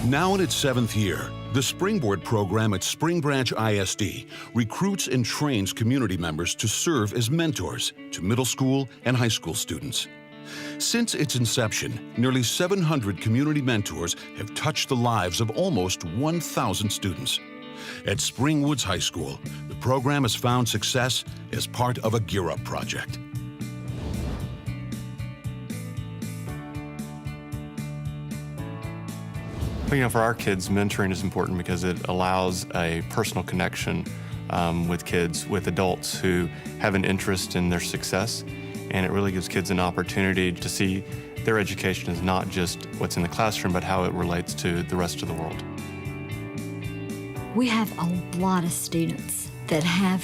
Now in its 7th year, the Springboard program at Spring Branch ISD recruits and trains community members to serve as mentors to middle school and high school students. Since its inception, nearly 700 community mentors have touched the lives of almost 1,000 students. At Spring Woods High School, the program has found success as part of a Gear Up project. For our kids, mentoring is important because it allows a personal connection with kids, with adults who have an interest in their success, and it really gives kids an opportunity to see their education is not just what's in the classroom, but how it relates to the rest of the world. We have a lot of students that have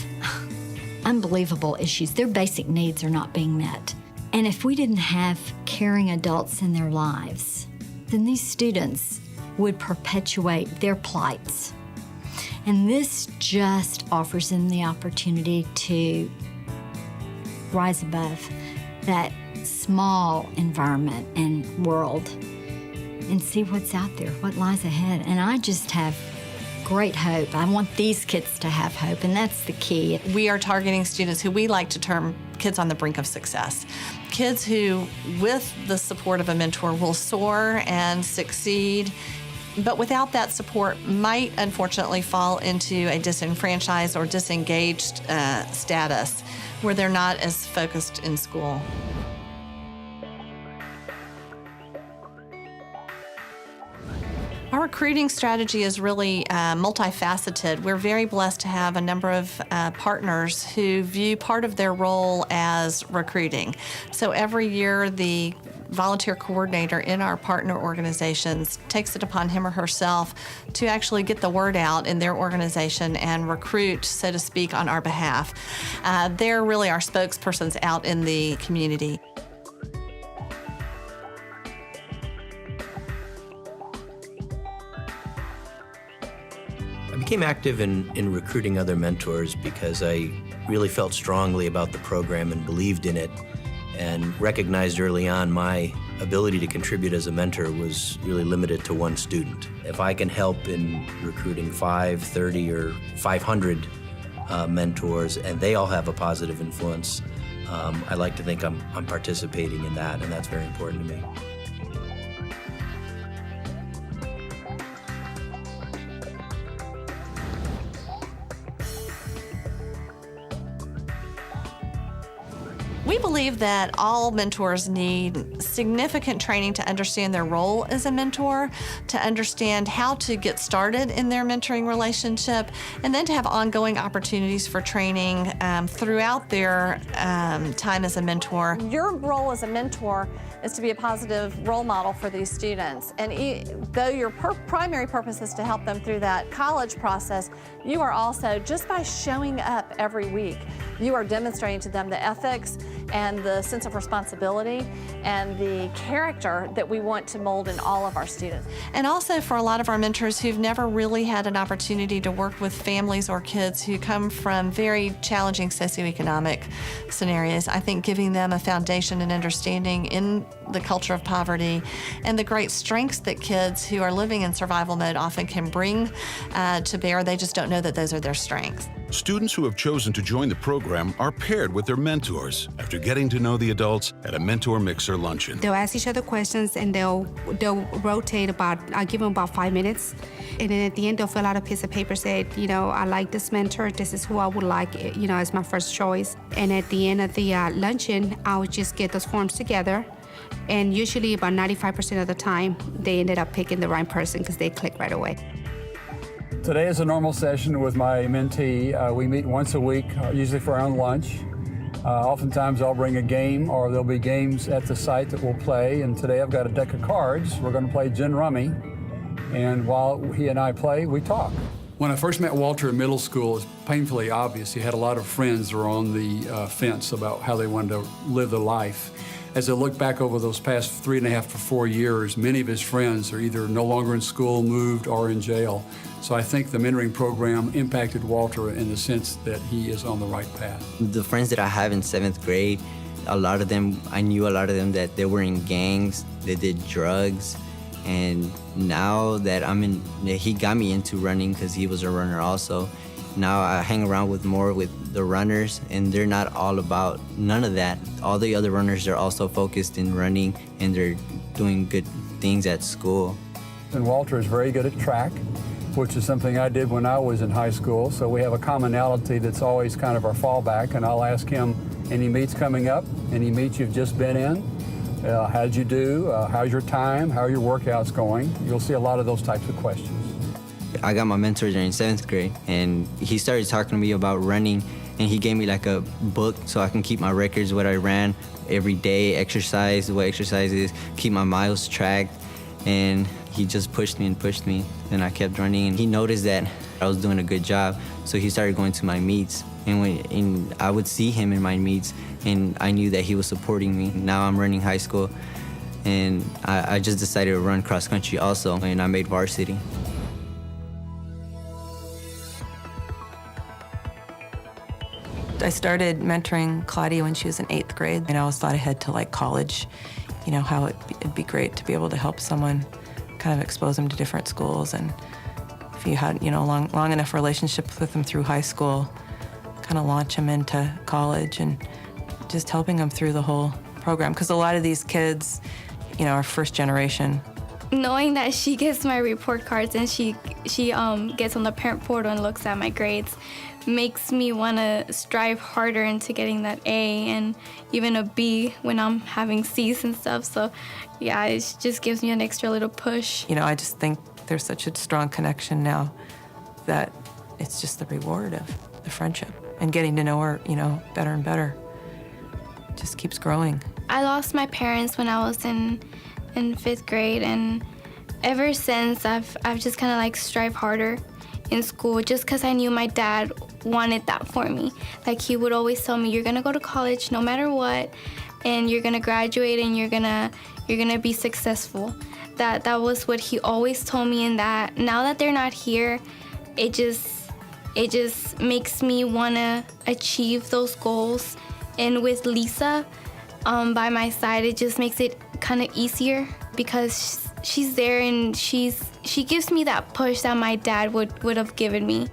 unbelievable issues. Their basic needs are not being met. And if we didn't have caring adults in their lives, then these students would perpetuate their plights. And this just offers them the opportunity to rise above that small environment and world and see what's out there, what lies ahead. And I just have great hope. I want these kids to have hope, and that's the key. We are targeting students who we like to term kids on the brink of success. Kids who, with the support of a mentor, will soar and succeed, but without that support might unfortunately fall into a disenfranchised or disengaged status where they're not as focused in school. Our recruiting strategy is really multifaceted. We're very blessed to have a number of partners who view part of their role as recruiting. So every year, the volunteer coordinator in our partner organizations takes it upon him or herself to actually get the word out in their organization and recruit, so to speak, on our behalf. They're really our spokespersons out in the community. I became active in recruiting other mentors because I really felt strongly about the program and believed in it, and recognized early on my ability to contribute as a mentor was really limited to one student. If I can help in recruiting 5, 30, or 500 mentors, and they all have a positive influence, I like to think I'm participating in that, and that's very important to me. We believe that all mentors need significant training to understand their role as a mentor, to understand how to get started in their mentoring relationship, and then to have ongoing opportunities for training throughout their time as a mentor. Your role as a mentor is to be a positive role model for these students. And though your primary purpose is to help them through that college process, you are also, just by showing up every week, you are demonstrating to them the ethics and the sense of responsibility and the character that we want to mold in all of our students. And also for a lot of our mentors who've never really had an opportunity to work with families or kids who come from very challenging socioeconomic scenarios, I think giving them a foundation and understanding in the culture of poverty and the great strengths that kids who are living in survival mode often can bring to bear, they just don't know that those are their strengths. Students who have chosen to join the program are paired with their mentors after getting to know the adults at a mentor mixer luncheon. They'll ask each other questions, and they'll rotate I'll give them about 5 minutes. And then at the end, they'll fill out a piece of paper, say, I like this mentor, this is who I would like, as my first choice. And at the end of the luncheon, I would just get those forms together. And usually about 95% of the time, they ended up picking the right person because they click right away. Today is a normal session with my mentee. We meet once a week, usually for our own lunch. Oftentimes I'll bring a game, or there'll be games at the site that we'll play. And today I've got a deck of cards. We're going to play gin rummy. And while he and I play, we talk. When I first met Walter in middle school, it's painfully obvious he had a lot of friends that were on the fence about how they wanted to live their life. As I look back over those past 3.5 to 4 years, many of his friends are either no longer in school, moved, or in jail. So I think the mentoring program impacted Walter in the sense that he is on the right path. The friends that I have in 7th grade, I knew a lot of them that they were in gangs, they did drugs, And now that he got me into running because he was a runner also. Now I hang around with the runners, and they're not all about none of that. All the other runners are also focused in running, and they're doing good things at school. And Walter is very good at track, which is something I did when I was in high school. So we have a commonality that's always kind of our fallback, and I'll ask him any meets coming up, any meets you've just been in, how'd you do, how's your time, how are your workouts going? You'll see a lot of those types of questions. I got my mentor during 7th grade, and he started talking to me about running, and he gave me like a book so I can keep my records, what I ran every day, exercise, what exercise is, keep my miles tracked, and he just pushed me, and I kept running, and he noticed that I was doing a good job, so he started going to my meets, and I would see him in my meets, and I knew that he was supporting me. Now I'm running high school, and I just decided to run cross country also, and I made varsity. I started mentoring Claudia when she was in 8th grade, and I always thought ahead to like college, you know, how it'd be great to be able to help someone kind of expose them to different schools, and if you had, you know, long enough relationship with them through high school, kind of launch them into college and just helping them through the whole program. Because a lot of these kids, you know, are first generation. Knowing that she gets my report cards and she gets on the parent portal and looks at my grades makes me want to strive harder into getting that A and even a B when I'm having C's and stuff. So yeah, it just gives me an extra little push. You know, I just think there's such a strong connection now that it's just the reward of the friendship and getting to know her, you know, better and better. It just keeps growing. I lost my parents when I was in 5th grade, and ever since I've just kind of like strive harder in school just because I knew my dad wanted that for me. Like, he would always tell me, you're gonna go to college no matter what, and you're gonna graduate and you're gonna be successful. That was what he always told me, and that now that they're not here, it just makes me wanna achieve those goals. And with Lisa by my side, it just makes it kind of easier because she's there and she gives me that push that my dad would have given me.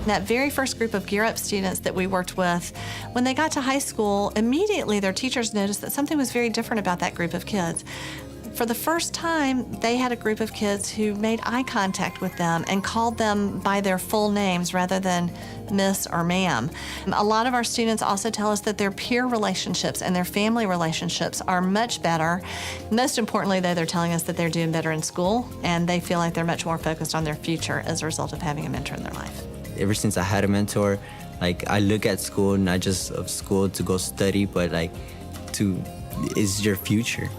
That very first group of Gear Up students that we worked with, when they got to high school, immediately their teachers noticed that something was very different about that group of kids. For the first time, they had a group of kids who made eye contact with them and called them by their full names rather than Miss or Ma'am. A lot of our students also tell us that their peer relationships and their family relationships are much better. Most importantly, though, they're telling us that they're doing better in school, and they feel like they're much more focused on their future as a result of having a mentor in their life. Ever since I had a mentor, like, I look at school not just of school to go study, but like is your future.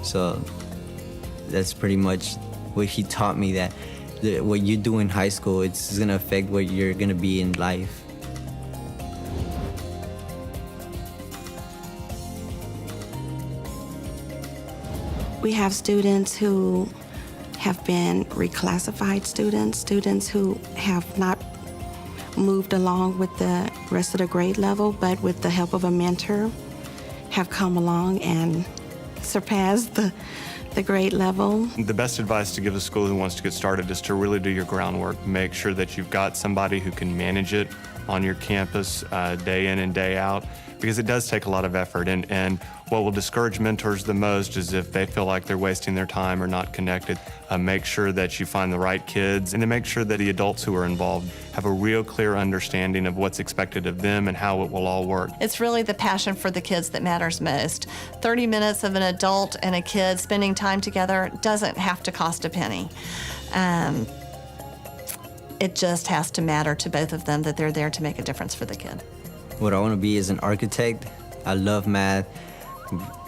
So that's pretty much what he taught me, that what you do in high school, it's gonna affect what you're gonna be in life. We have students who have been reclassified students who have not moved along with the rest of the grade level, but with the help of a mentor, have come along and surpassed the grade level. The best advice to give a school who wants to get started is to really do your groundwork. Make sure that you've got somebody who can manage it on your campus day in and day out, because it does take a lot of effort. And what will discourage mentors the most is if they feel like they're wasting their time or not connected. Make sure that you find the right kids, and then make sure that the adults who are involved have a real clear understanding of what's expected of them and how it will all work. It's really the passion for the kids that matters most. 30 minutes of an adult and a kid spending time together doesn't have to cost a penny. It just has to matter to both of them that they're there to make a difference for the kid. What I want to be is an architect. I love math.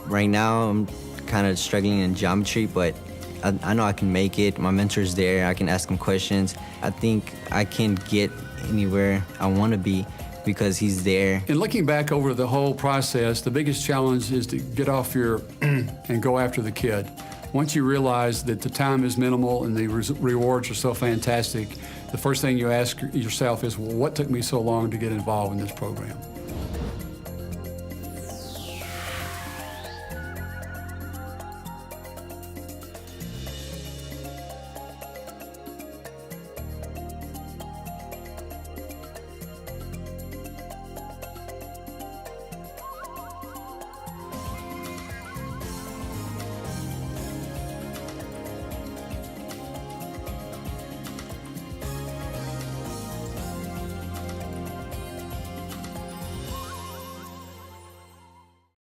Right now, I'm kind of struggling in geometry, but I know I can make it. My mentor's there. I can ask him questions. I think I can get anywhere I want to be because he's there. In looking back over the whole process, the biggest challenge is to get off your and go after the kid. Once you realize that the time is minimal and the rewards are so fantastic, the first thing you ask yourself is, well, what took me so long to get involved in this program?